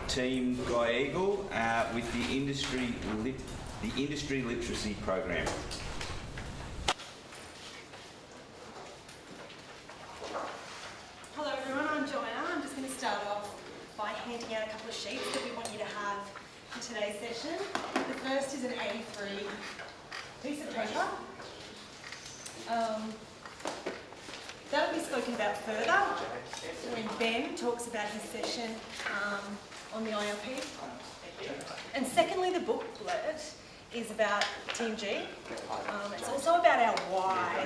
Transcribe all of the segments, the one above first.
Team Guy Eagle with the Industry Literacy Program. Hello everyone, I'm Joanna. I'm just going to start off by handing out a couple of sheets that we want you to have for today's session. The first is an A3 piece of paper. That'll be spoken about further when Ben talks about his session on the ILP. And secondly, the booklet is about Team G. It's also about our why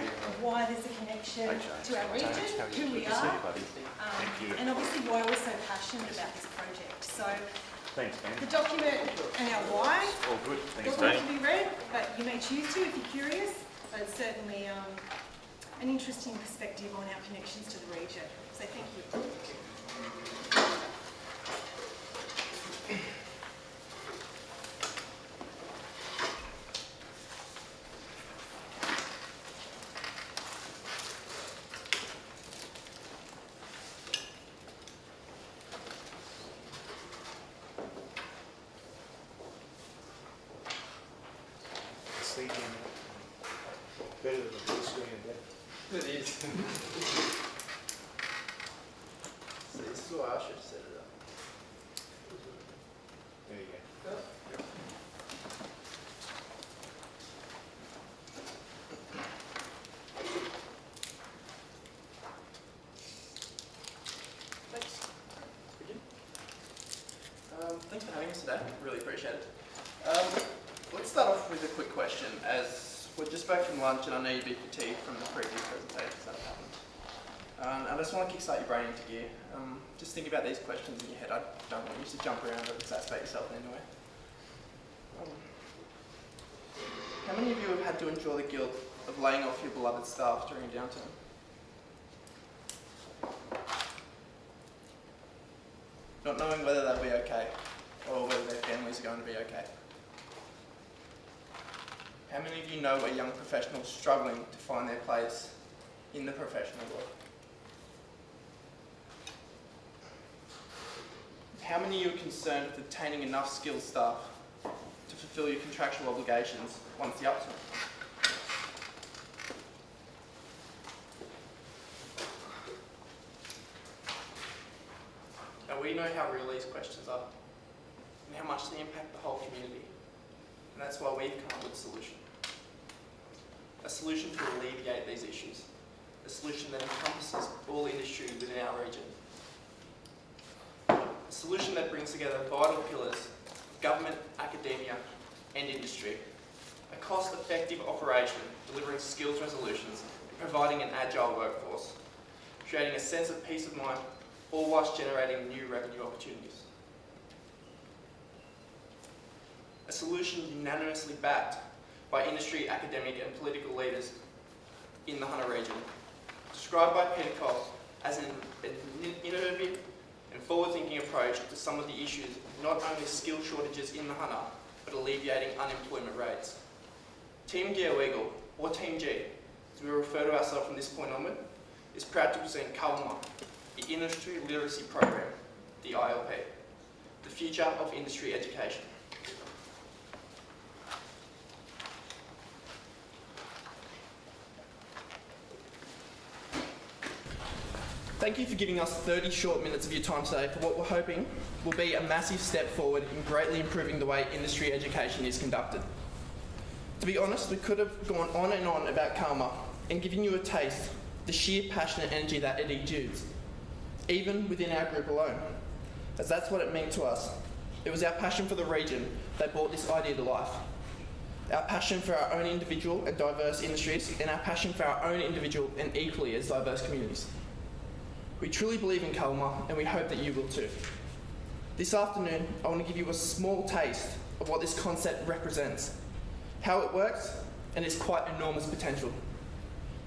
there's a connection to our region, who we are, and obviously why we're so passionate about this project. So Thanks, man. the document and our why All good. Thanks, doesn't Dave. have to be read, but you may choose to if you're curious, but it's certainly an interesting perspective on our connections to the region. So thank you. Sleeping better than the blue screen in bed. It is. So this is why I should have set it up. There you go. Thanks. Thanks for having us today. Really appreciate it. Let's start off with a quick question, as we're just back from lunch and I know you'd be fatigued from the previous presentations that have happened. I just want to kickstart your brain into gear. Just think about these questions in your head. I don't want you to jump around or exasperate yourself in any way. How many of you have had to endure the guilt of laying off your beloved staff during a downturn? Not knowing whether they'll be okay or whether their families are going to be okay. How many of you know a young professional struggling to find their place in the professional world? How many of you are concerned with obtaining enough skilled staff to fulfill your contractual obligations once the upturn? Now we know how real these questions are and how much they impact the whole community. And that's why we've come up with a solution. A solution to alleviate these issues. A solution that encompasses all industry within our region. A solution that brings together vital pillars of government, academia and industry. A cost-effective operation delivering skills resolutions and providing an agile workforce. Creating a sense of peace of mind, all whilst generating new revenue opportunities. A solution unanimously backed by industry, academic and political leaders in the Hunter region. Described by Peter Cole as an innovative and forward-thinking approach to some of the issues, not only skill shortages in the Hunter, but alleviating unemployment rates. Team Go Eagle, or Team G, as we refer to ourselves from this point onward, is proud to present CALMA, the Industry Literacy Program, the ILP, the future of industry education. Thank you for giving us 30 short minutes of your time today for what we're hoping will be a massive step forward in greatly improving the way industry education is conducted. To be honest, we could have gone on and on about CALMA and given you a taste of the sheer passion and energy that it exudes, even within our group alone, as that's what it meant to us. It was our passion for the region that brought this idea to life. Our passion for our own individual and diverse industries, and our passion for our own individual and equally as diverse communities. We truly believe in CALMA, and we hope that you will too. This afternoon, I want to give you a small taste of what this concept represents, how it works, and its quite enormous potential.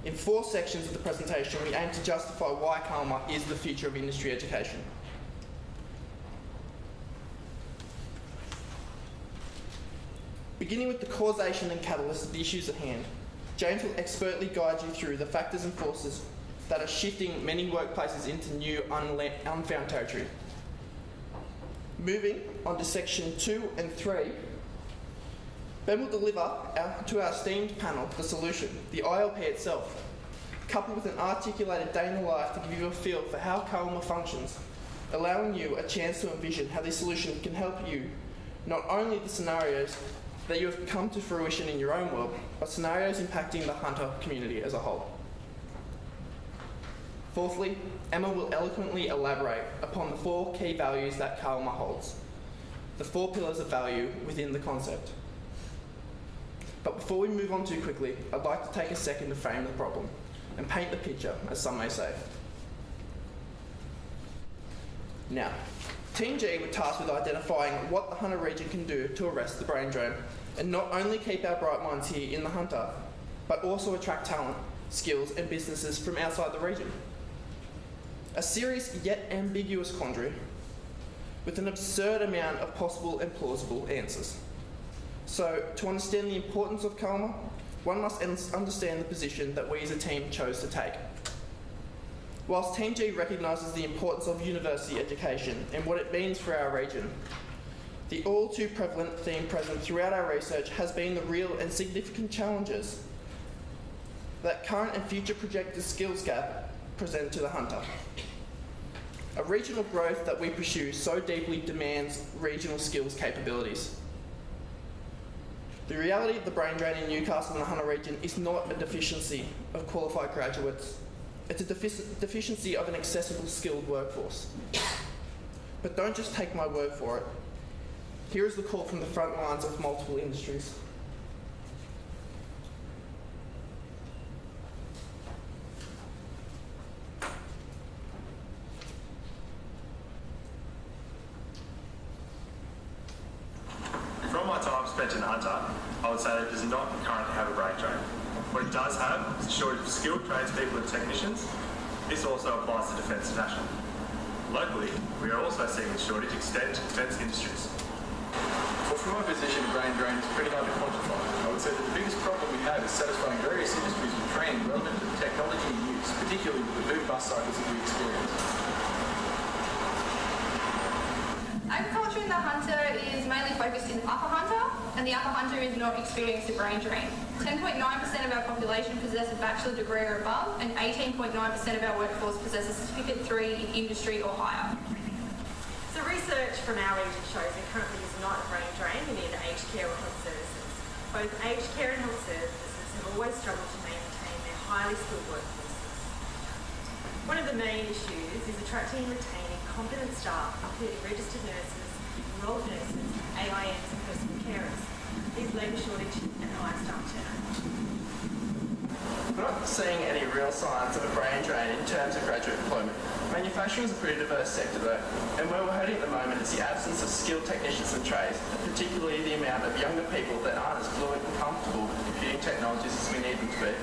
In 4 sections of the presentation, we aim to justify why CALMA is the future of industry education. Beginning with the causation and catalyst of the issues at hand, James will expertly guide you through the factors and forces that are shifting many workplaces into new, unfound territory. Moving on to section 2 and 3, Ben will deliver to our esteemed panel the solution, the ILP itself, coupled with an articulated day in the life to give you a feel for how Kalma functions, allowing you a chance to envision how this solution can help you, not only the scenarios that you have come to fruition in your own world, but scenarios impacting the hunter community as a whole. Fourthly, Emma will eloquently elaborate upon the 4 key values that Kalma holds, the 4 pillars of value within the concept. But before we move on too quickly, I'd like to take a second to frame the problem and paint the picture, as some may say. Now, Team G were tasked with identifying what the Hunter region can do to arrest the brain drain and not only keep our bright minds here in the Hunter, but also attract talent, skills and businesses from outside the region. A serious yet ambiguous quandary with an absurd amount of possible and plausible answers. So, to understand the importance of Kalma, one must understand the position that we as a team chose to take. Whilst Team G recognises the importance of university education and what it means for our region, the all too prevalent theme present throughout our research has been the real and significant challenges that current and future projected skills gap present to the Hunter. A regional growth that we pursue so deeply demands regional skills capabilities. The reality of the brain drain in Newcastle and the Hunter region is not a deficiency of qualified graduates. It's a deficiency of an accessible skilled workforce. But don't just take my word for it. Here is the call from the front lines of multiple industries. From my time spent in Hunter, I would say that it does not currently have a brain drain. What it does have is a shortage of skilled tradespeople and technicians. This also applies to Defence National. Locally, we are also seeing the shortage extend to defence industries. Well, from my position, brain drain is pretty hard to quantify. I would say that the biggest problem we have is satisfying various industries with training relevant to the technology in use, particularly with the boom bust cycles that we experience. Agriculture in the Hunter is mainly focused in Upper Hunter, and the Upper Hunter is not experiencing a brain drain. 10.9% of our population possess a bachelor degree or above, and 18.9% of our workforce possess a Certificate 3 in industry or higher. So research from our region shows there currently is not a brain drain in either aged care or health services. Both aged care and health services have always struggled to maintain their highly skilled workforces. One of the main issues is attracting and retaining competent staff, including registered nurses, enrolled nurses, AINs and personal carers. These labour shortage and high staff turnover. We're not seeing any real signs of a brain drain in terms of graduate employment. Manufacturing is a pretty diverse sector though, and where we're heading at the moment is the absence of skilled technicians and trades, and particularly the amount of younger people that aren't as fluent and comfortable with computing technologies as we need them to be.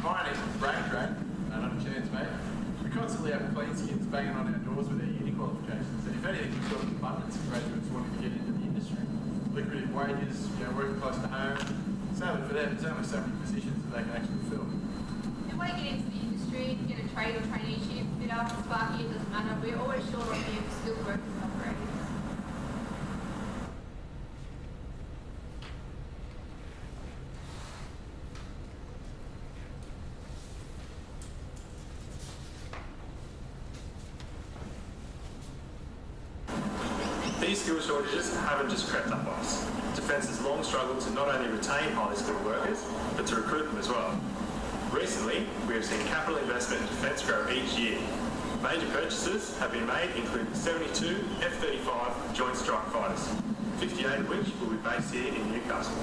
Mine is brain drain, not a chance, mate. We constantly have clean skins banging on our doors with their uni qualifications, and if anything, we've got an abundance of graduates wanting to get into the industry. Lucrative wages, working close to home. Sadly for them, there's only so many positions that they can actually fill. They want to get into the industry, get a trade or traineeship, fitter, sparky, it doesn't matter. We're always short on the skilled workers and operators. These skill shortages haven't just crept up on us. Defence has long struggled to not only retain highly skilled workers, but to recruit them as well. Recently, we have seen capital investment in defence grow each year. Major purchases have been made, including 72 F-35 Joint Strike Fighters, 58 of which will be based here in Newcastle.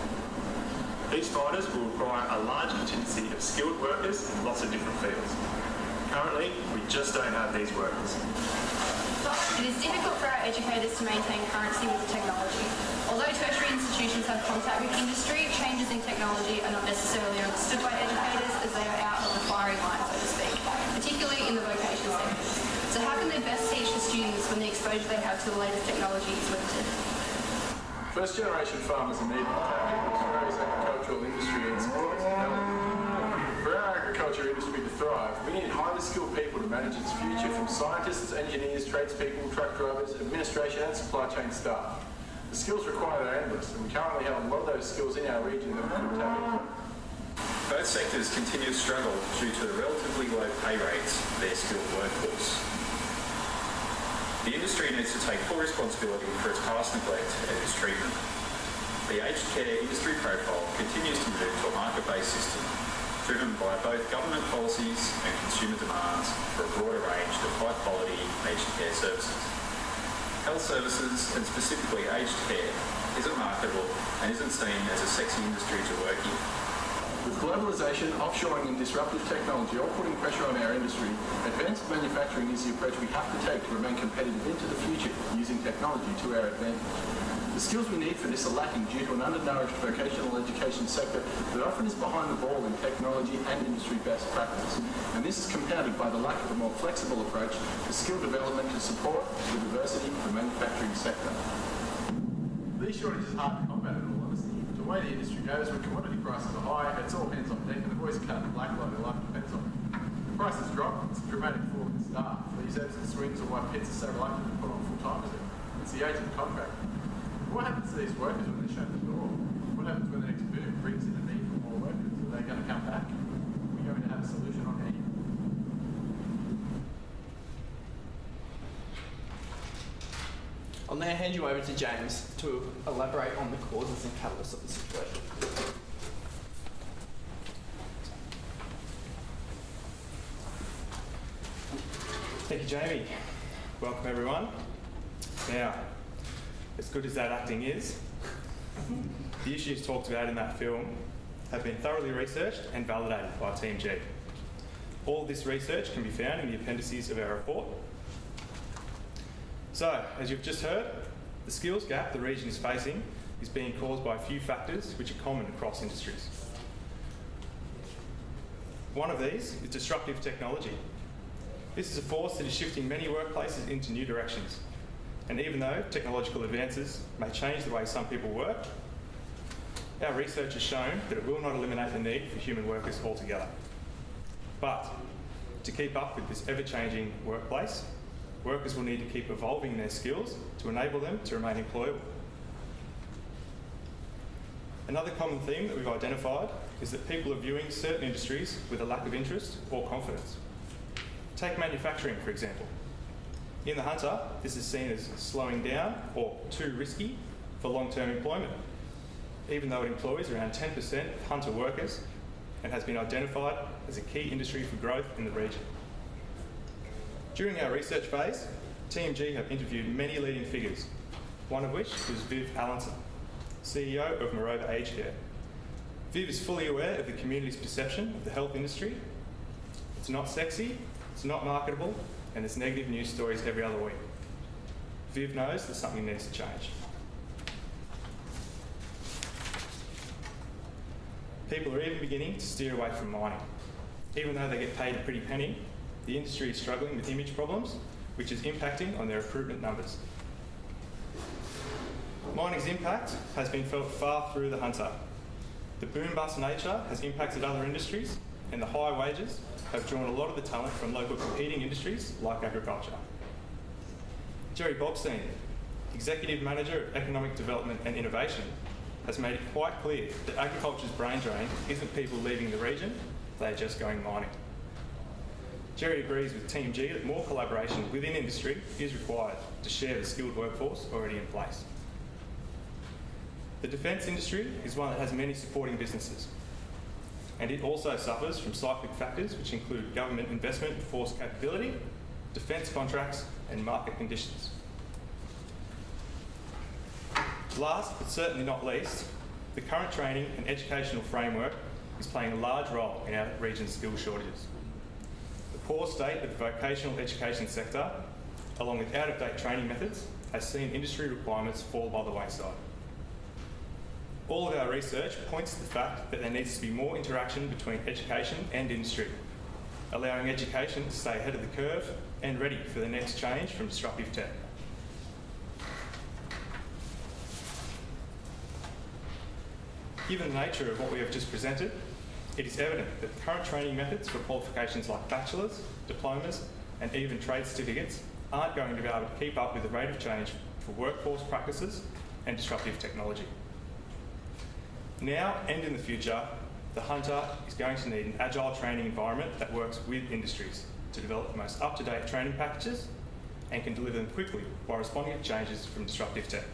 These fighters will require a large contingency of skilled workers in lots of different fields. Currently, we just don't have these workers. It is difficult for our educators to maintain currency with technology. Although tertiary institutions have contact with industry, changes in technology are not necessarily understood by educators as they are out of the firing line, so to speak, particularly in the vocational sectors. So how can they best teach the students when the exposure they have to the latest technology is limited? First generation farmers are needed to tap into Australia's agricultural industry and support its development. For our agriculture industry to thrive, we need highly skilled people to manage its future, from scientists, engineers, tradespeople, truck drivers, administration and supply chain staff. The skills required are endless, and we currently have a lot of those skills in our region that we could tap into. Both sectors continue to struggle due to the relatively low pay rates of their skilled workforce. The industry needs to take full responsibility for its past neglect and its treatment. The aged care industry profile continues to move to a market-based system, driven by both government policies and consumer demands for a broader range of high-quality aged care services. Health services, and specifically aged care, isn't marketable and isn't seen as a sexy industry to work in. With globalisation, offshoring and disruptive technology all putting pressure on our industry, advanced manufacturing is the approach we have to take to remain competitive into the future using technology to our advantage. The skills we need for this are lacking due to an undernourished vocational education sector that often is behind the ball in technology and industry best practice. And this is compounded by the lack of a more flexible approach to skill development to support the diversity of the manufacturing sector. These shortages are hard to combat in all honesty. The way the industry goes, when commodity prices are high, it's all hands on deck and the boys are cutting the black line their life depends on it. The prices drop, it's a dramatic fall in staff. These ebbs and swings are why pits are so reluctant to put on full-timers there. It's the age of the contract. What happens to these workers when they shut the door? What happens when the next boom brings in a need for more workers? Are they going to come back? Are we going to have a solution on hand? I'll now hand you over to James to elaborate on the causes and catalysts of the situation. Thank you, Jamie. Welcome, everyone. Now, as good as that acting is, the issues talked about in that film have been thoroughly researched and validated by Team G. All this research can be found in the appendices of our report. So, as you've just heard, the skills gap the region is facing is being caused by a few factors which are common across industries. One of these is disruptive technology. This is a force that is shifting many workplaces into new directions. And even though technological advances may change the way some people work, our research has shown that it will not eliminate the need for human workers altogether. But to keep up with this ever-changing workplace, workers will need to keep evolving their skills to enable them to remain employable. Another common theme that we've identified is that people are viewing certain industries with a lack of interest or confidence. Take manufacturing, for example. In the Hunter, this is seen as slowing down or too risky for long-term employment, even though it employs around 10% of Hunter workers and has been identified as a key industry for growth in the region. During our research phase, Team G have interviewed many leading figures, one of which was Viv Allenson, CEO of Moreover Aged Care. Viv is fully aware of the community's perception of the health industry. It's not sexy, it's not marketable, and there's negative news stories every other week. Viv knows that something needs to change. People are even beginning to steer away from mining. Even though they get paid a pretty penny, the industry is struggling with image problems, which is impacting on their recruitment numbers. Mining's impact has been felt far through the Hunter. The boom-bust nature has impacted other industries, and the high wages have drawn a lot of the talent from local competing industries like agriculture. Jerry Bobstein, Executive Manager of Economic Development and Innovation, has made it quite clear that agriculture's brain drain isn't people leaving the region, they're just going mining. Jerry agrees with Team G that more collaboration within industry is required to share the skilled workforce already in place. The defence industry is one that has many supporting businesses, and it also suffers from cyclic factors which include government investment in force capability, defence contracts and market conditions. Last but certainly not least, the current training and educational framework is playing a large role in our region's skills shortages. The poor state of the vocational education sector, along with out-of-date training methods, has seen industry requirements fall by the wayside. All of our research points to the fact that there needs to be more interaction between education and industry, allowing education to stay ahead of the curve and ready for the next change from disruptive tech. Given the nature of what we have just presented, It is evident that the current training methods for qualifications like bachelor's, diplomas, and even trade certificates aren't going to be able to keep up with the rate of change for workforce practices and disruptive technology. Now and in the future, the Hunter is going to need an agile training environment that works with industries to develop the most up-to-date training packages and can deliver them quickly while responding to changes from disruptive tech.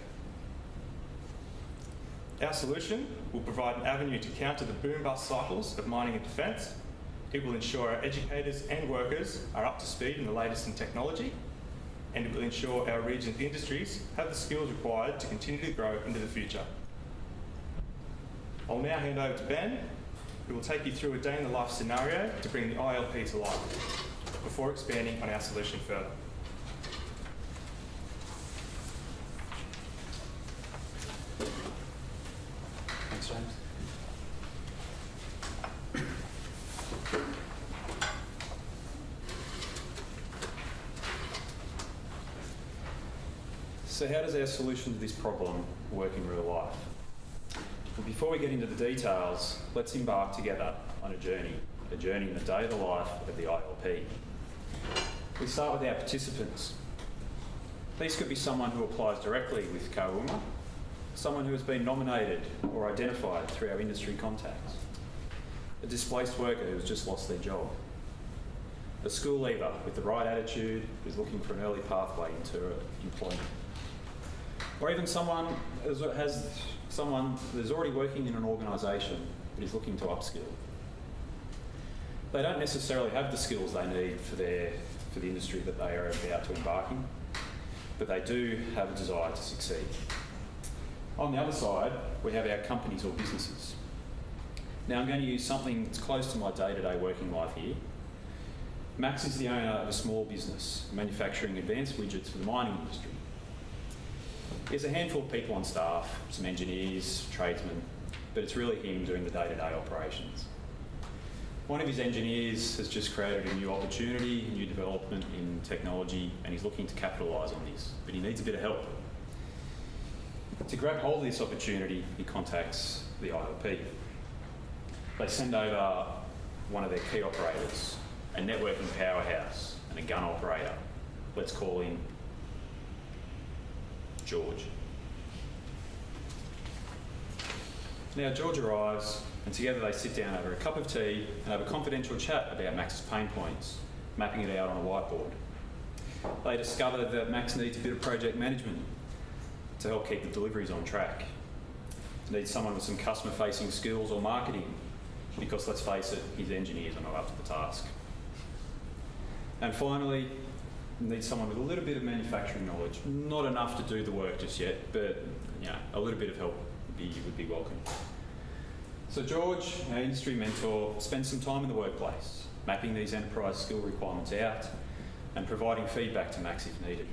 Our solution will provide an avenue to counter the boom-bust cycles of mining and defence. It will ensure our educators and workers are up to speed in the latest in technology, and it will ensure our region's industries have the skills required to continue to grow into the future. I'll now hand over to Ben, who will take you through a day in the life scenario to bring the ILP to life, before expanding on our solution further. Thanks, James. So how does our solution to this problem work in real life? Well, before we get into the details, let's embark together on a journey in the day of the life of the ILP. We start with our participants. These could be someone who applies directly with Kauruma, someone who has been nominated or identified through our industry contacts, a displaced worker who has just lost their job, a school leaver with the right attitude who's looking for an early pathway into employment, or even someone that's already working in an organisation but is looking to upskill. They don't necessarily have the skills they need for the industry that they are about to embark in, but they do have a desire to succeed. On the other side, we have our companies or businesses. Now I'm going to use something that's close to my day-to-day working life here. Max is the owner of a small business manufacturing advanced widgets for the mining industry. He has a handful of people on staff, some engineers, tradesmen, but it's really him doing the day-to-day operations. One of his engineers has just created a new opportunity, a new development in technology, and he's looking to capitalise on this, but he needs a bit of help. To grab hold of this opportunity, he contacts the ILP. They send over one of their key operators, a networking powerhouse, and a gun operator. Let's call him George. Now George arrives, and together they sit down over a cup of tea and have a confidential chat about Max's pain points, mapping it out on a whiteboard. They discover that Max needs a bit of project management to help keep the deliveries on track. Needs someone with some customer-facing skills or marketing, because let's face it, his engineers are not up to the task. And finally, needs someone with a little bit of manufacturing knowledge. Not enough to do the work just yet, but a little bit of help would be welcome. So George, our industry mentor, spends some time in the workplace, mapping these enterprise skill requirements out and providing feedback to Max if needed.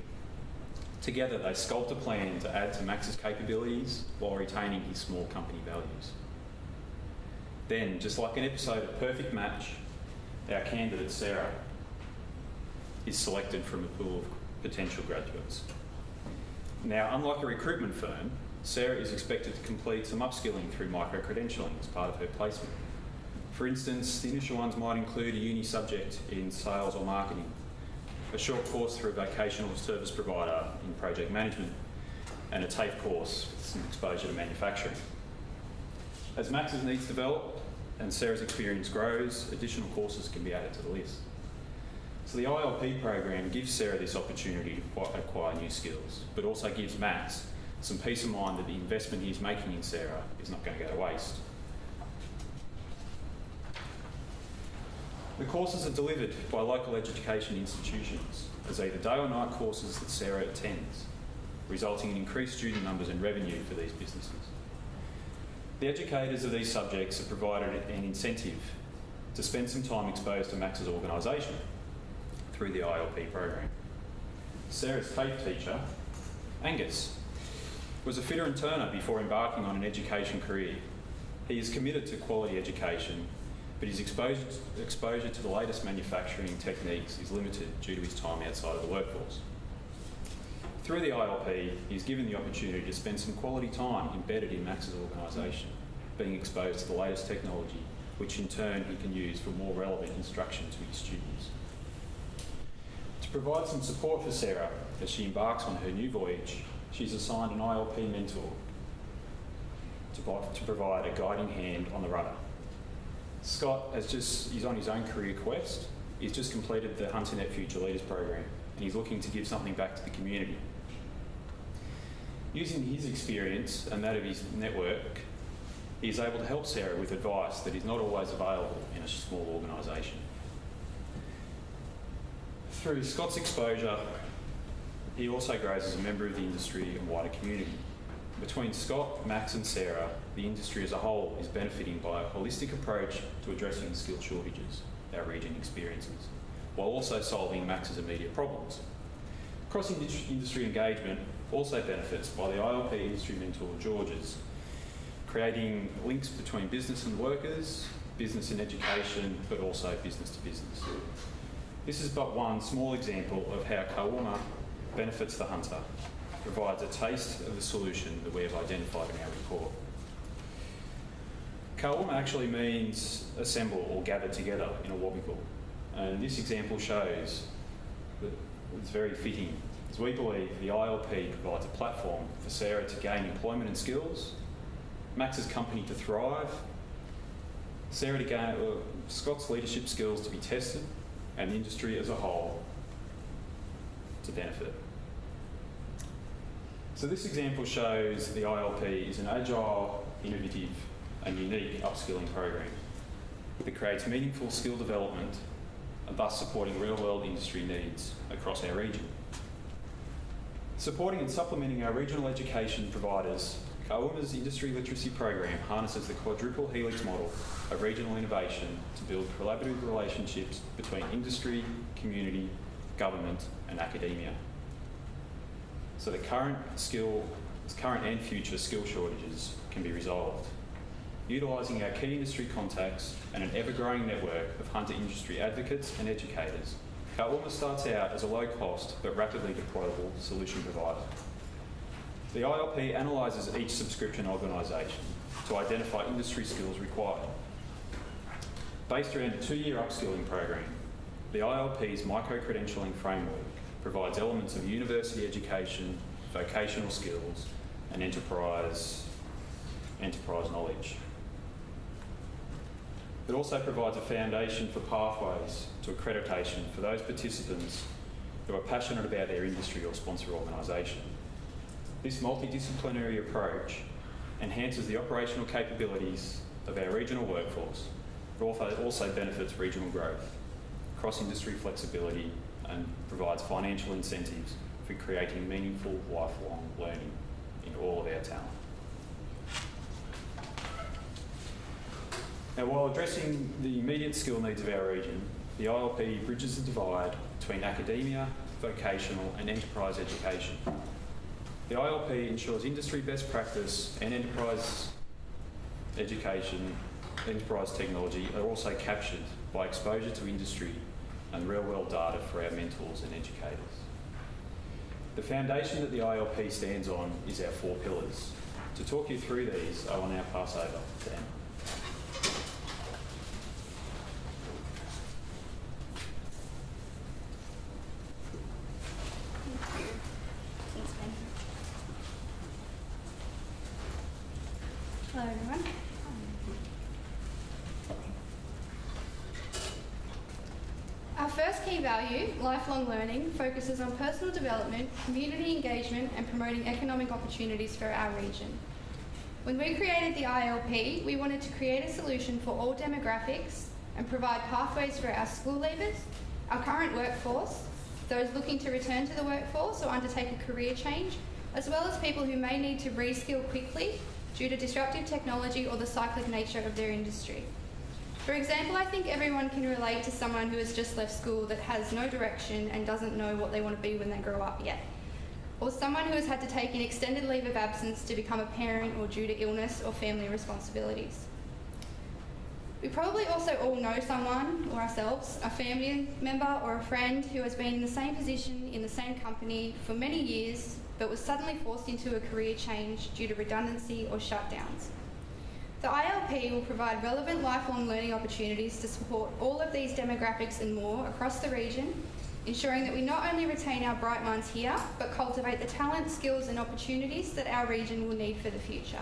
Together, they sculpt a plan to add to Max's capabilities while retaining his small company values. Then, just like an episode of Perfect Match, our candidate, Sarah, is selected from a pool of potential graduates. Now, unlike a recruitment firm, Sarah is expected to complete some upskilling through micro-credentialing as part of her placement. For instance, the initial ones might include a uni subject in sales or marketing, a short course through a vocational service provider in project management, and a TAFE course with some exposure to manufacturing. As Max's needs develop and Sarah's experience grows, additional courses can be added to the list. So the ILP program gives Sarah this opportunity to acquire new skills, but also gives Max some peace of mind that the investment he's making in Sarah is not going to go to waste. The courses are delivered by local education institutions as either day or night courses that Sarah attends, resulting in increased student numbers and revenue for these businesses. The educators of these subjects are provided an incentive to spend some time exposed to Max's organisation through the ILP program. Sarah's TAFE teacher, Angus, was a fitter and turner before embarking on an education career. He is committed to quality education, but his exposure to the latest manufacturing techniques is limited due to his time outside of the workforce. Through the ILP, he is given the opportunity to spend some quality time embedded in Max's organisation, being exposed to the latest technology which in turn he can use for more relevant instruction to his students. To provide some support for Sarah as she embarks on her new voyage, she's assigned an ILP mentor to provide a guiding hand on the rudder. Scott he's on his own career quest. He's just completed the HunterNet Future Leaders program and he's looking to give something back to the community. Using his experience and that of his network, he's able to help Sarah with advice that is not always available in a small organisation. Through Scott's exposure, he also grows as a member of the industry and wider community. Between Scott, Max and Sarah, the industry as a whole is benefiting by a holistic approach to addressing the skill shortages our region experiences, while also solving Max's immediate problems. Cross-industry engagement also benefits by the ILP industry mentor George's, creating links between business and workers, business and education, but also business to business. This is but one small example of how Kawuma benefits the hunter, provides a taste of the solution that we have identified in our report. Kawuma actually means assemble or gather together in a Wabikal, and this example shows that it's very fitting, as we believe the ILP provides a platform for Sarah to gain employment and skills, Max's company to thrive, Sarah to gain Scott's leadership skills to be tested, and the industry as a whole to benefit. So this example shows the ILP is an agile, innovative and unique upskilling program that creates meaningful skill development and thus supporting real-world industry needs across our region. Supporting and supplementing our regional education providers, Kawuma's industry literacy program harnesses the quadruple helix model of regional innovation to build collaborative relationships between industry, community, government and academia. So the current and future skill shortages can be resolved. Utilising our key industry contacts and an ever-growing network of hunter industry advocates and educators, Kawuma starts out as a low-cost but rapidly deployable solution provider. The ILP analyses each subscription organisation to identify industry skills required. Based around a 2-year upskilling program, the ILP's micro-credentialing framework provides elements of university education, vocational skills and enterprise knowledge. It also provides a foundation for pathways to accreditation for those participants who are passionate about their industry or sponsor organisation. This multidisciplinary approach enhances the operational capabilities of our regional workforce, but also benefits regional growth, cross-industry flexibility and provides financial incentives for creating meaningful lifelong learning in all of our talent. Now, while addressing the immediate skill needs of our region, the ILP bridges the divide between academia, vocational and enterprise education. The ILP ensures industry best practice and enterprise education, enterprise technology are also captured by exposure to industry and real-world data for our mentors and educators. The foundation that the ILP stands on is our 4 pillars. To talk you through these, I will now pass over to Emma. Hello everyone. Our first key value, lifelong learning, focuses on personal development, community engagement and promoting economic opportunities for our region. When we created the ILP, we wanted to create a solution for all demographics and provide pathways for our school leavers, our current workforce, those looking to return to the workforce or undertake a career change, as well as people who may need to reskill quickly due to disruptive technology or the cyclic nature of their industry. For example, I think everyone can relate to someone who has just left school that has no direction and doesn't know what they want to be when they grow up yet. Or someone who has had to take an extended leave of absence to become a parent or due to illness or family responsibilities. We probably also all know someone, or ourselves, a family member or a friend who has been in the same position in the same company for many years but was suddenly forced into a career change due to redundancy or shutdowns. The ILP will provide relevant lifelong learning opportunities to support all of these demographics and more across the region, ensuring that we not only retain our bright minds here, but cultivate the talent, skills and opportunities that our region will need for the future.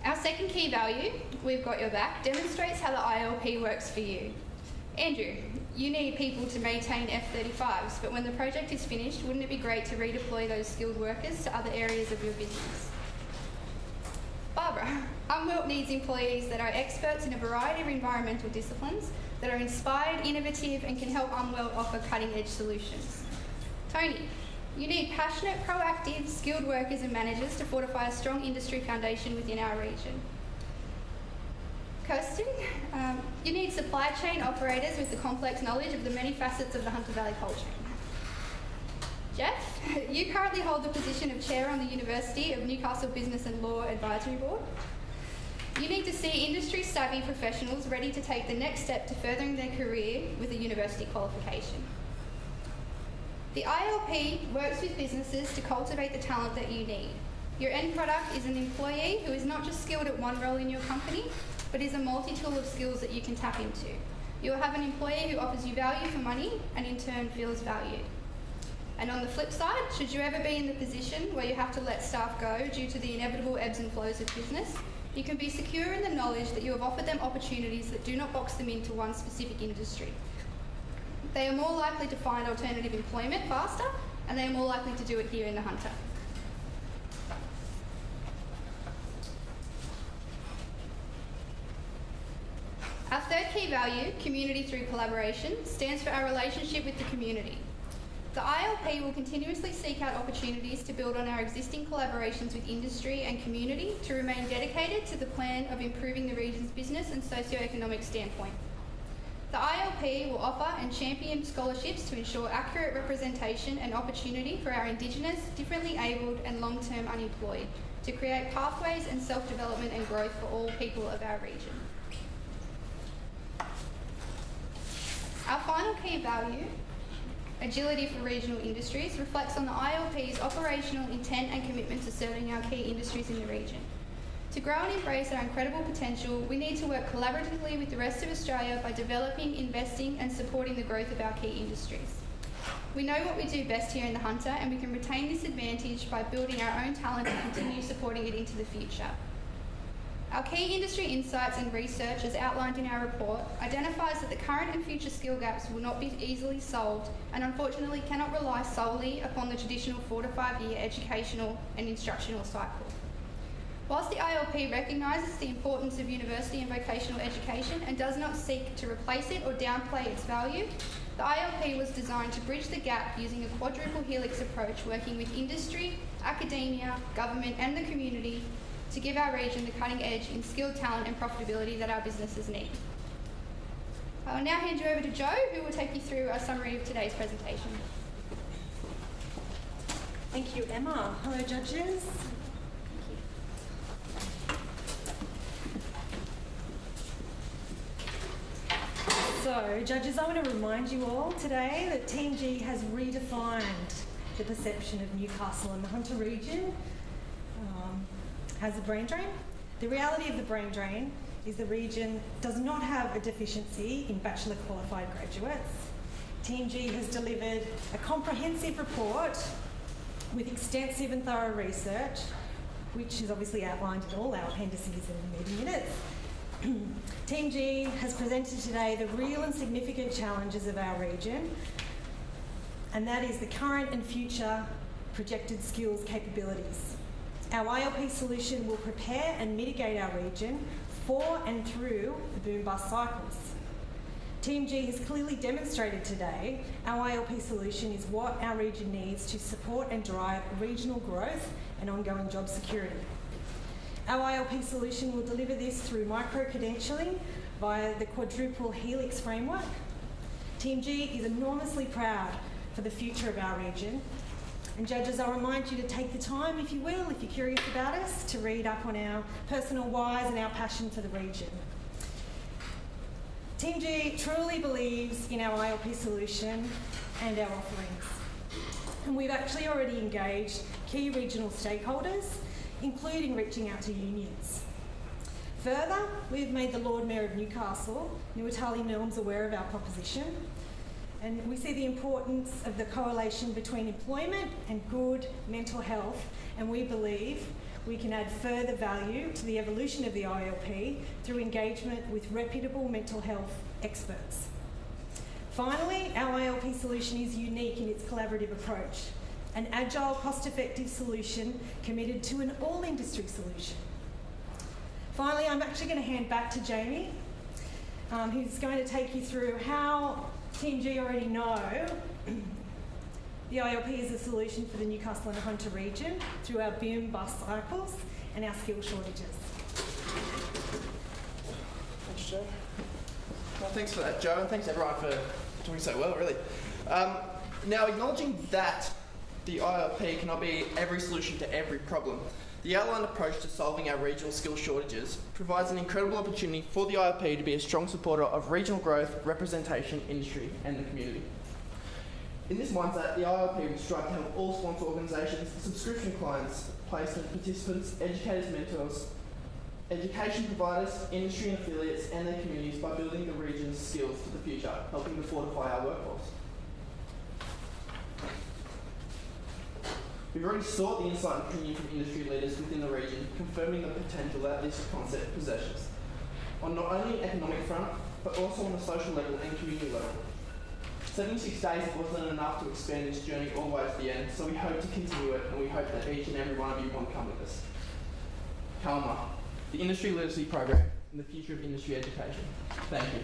Our second key value, we've got your back, demonstrates how the ILP works for you. Andrew, you need people to maintain F-35s, but when the project is finished, wouldn't it be great to redeploy those skilled workers to other areas of your business? Barbara, Umwelt needs employees that are experts in a variety of environmental disciplines, that are inspired, innovative and can help Umwelt offer cutting-edge solutions. Tony, you need passionate, proactive, skilled workers and managers to fortify a strong industry foundation within our region. Kirsten, you need supply chain operators with the complex knowledge of the many facets of the Hunter Valley cold chain. Jeff, you currently hold the position of Chair on the University of Newcastle Business and Law Advisory Board. You need to see industry-savvy professionals ready to take the next step to furthering their career with a university qualification. The ILP works with businesses to cultivate the talent that you need. Your end product is an employee who is not just skilled at one role in your company, but is a multi-tool of skills that you can tap into. You will have an employee who offers you value for money and in turn feels valued. And on the flip side, should you ever be in the position where you have to let staff go due to the inevitable ebbs and flows of business, you can be secure in the knowledge that you have offered them opportunities that do not box them into one specific industry. They are more likely to find alternative employment faster, and they are more likely to do it here in the Hunter. Our third key value, community through collaboration, stands for our relationship with the community. The ILP will continuously seek out opportunities to build on our existing collaborations with industry and community to remain dedicated to the plan of improving the region's business and socio-economic standpoint. The ILP will offer and champion scholarships to ensure accurate representation and opportunity for our Indigenous, differently abled and long-term unemployed, to create pathways and self-development and growth for all people of our region. Our final key value, agility for regional industries, reflects on the ILP's operational intent and commitment to serving our key industries in the region. To grow and embrace our incredible potential, we need to work collaboratively with the rest of Australia by developing, investing and supporting the growth of our key industries. We know what we do best here in the Hunter, and we can retain this advantage by building our own talent and continue supporting it into the future. Our key industry insights and research, as outlined in our report, identifies that the current and future skill gaps will not be easily solved and unfortunately cannot rely solely upon the traditional 4 to 5 year educational and instructional cycle. Whilst the ILP recognises the importance of university and vocational education and does not seek to replace it or downplay its value, the ILP was designed to bridge the gap using a quadruple helix approach, working with industry, academia, government and the community to give our region the cutting edge in skilled talent and profitability that our businesses need. I will now hand you over to Jo, who will take you through a summary of today's presentation. Thank you, Emma. Hello, judges. So, judges, I want to remind you all today that Team G has redefined the perception of Newcastle and the Hunter region has a brain drain. The reality of the brain drain is the region does not have a deficiency in bachelor qualified graduates. Team G has delivered a comprehensive report with extensive and thorough research, which is obviously outlined in all our appendices and meeting minutes. Team G has presented today the real and significant challenges of our region, and that is the current and future projected skills capabilities. Our ILP solution will prepare and mitigate our region for and through the boom-bust cycles. Team G has clearly demonstrated today our ILP solution is what our region needs to support and drive regional growth and ongoing job security. Our ILP solution will deliver this through micro-credentialing via the quadruple helix framework. Team G is enormously proud for the future of our region. And judges, I'll remind you to take the time, if you will, if you're curious about us, to read up on our personal whys and our passion for the region. Team G truly believes in our ILP solution and our offerings. And we've actually already engaged key regional stakeholders, including reaching out to unions. Further, we've made the Lord Mayor of Newcastle, Nuatali Milnes, aware of our proposition, and we see the importance of the correlation between employment and good mental health, and we believe we can add further value to the evolution of the ILP through engagement with reputable mental health experts. Finally, our ILP solution is unique in its collaborative approach, an agile, cost-effective solution committed to an all-industry solution. Finally, I'm actually going to hand back to Jamie, who's going to take you through how Team G already know the ILP is a solution for the Newcastle and Hunter region through our boom bust cycles and our skill shortages. Thanks, Joe. Well, thanks for that, Joe, and thanks everyone for doing so well, really. Now, acknowledging that the ILP cannot be every solution to every problem, the outlined approach to solving our regional skill shortages provides an incredible opportunity for the ILP to be a strong supporter of regional growth, representation, industry, and the community. In this mindset, the ILP will strive to help all sponsor organisations, subscription clients, placement participants, educators, mentors, education providers, industry and affiliates, and their communities by building the region's skills for the future, helping to fortify our workforce. We've already sought the insight and opinion from industry leaders within the region, confirming the potential that this concept possesses, on not only an economic front, but also on a social level and community level. 76 days wasn't enough to expand this journey all the way to the end, so we hope to continue it, and we hope that each and every one of you want to come with us. CALMA, the Industry Literacy Program and the future of industry education. Thank you.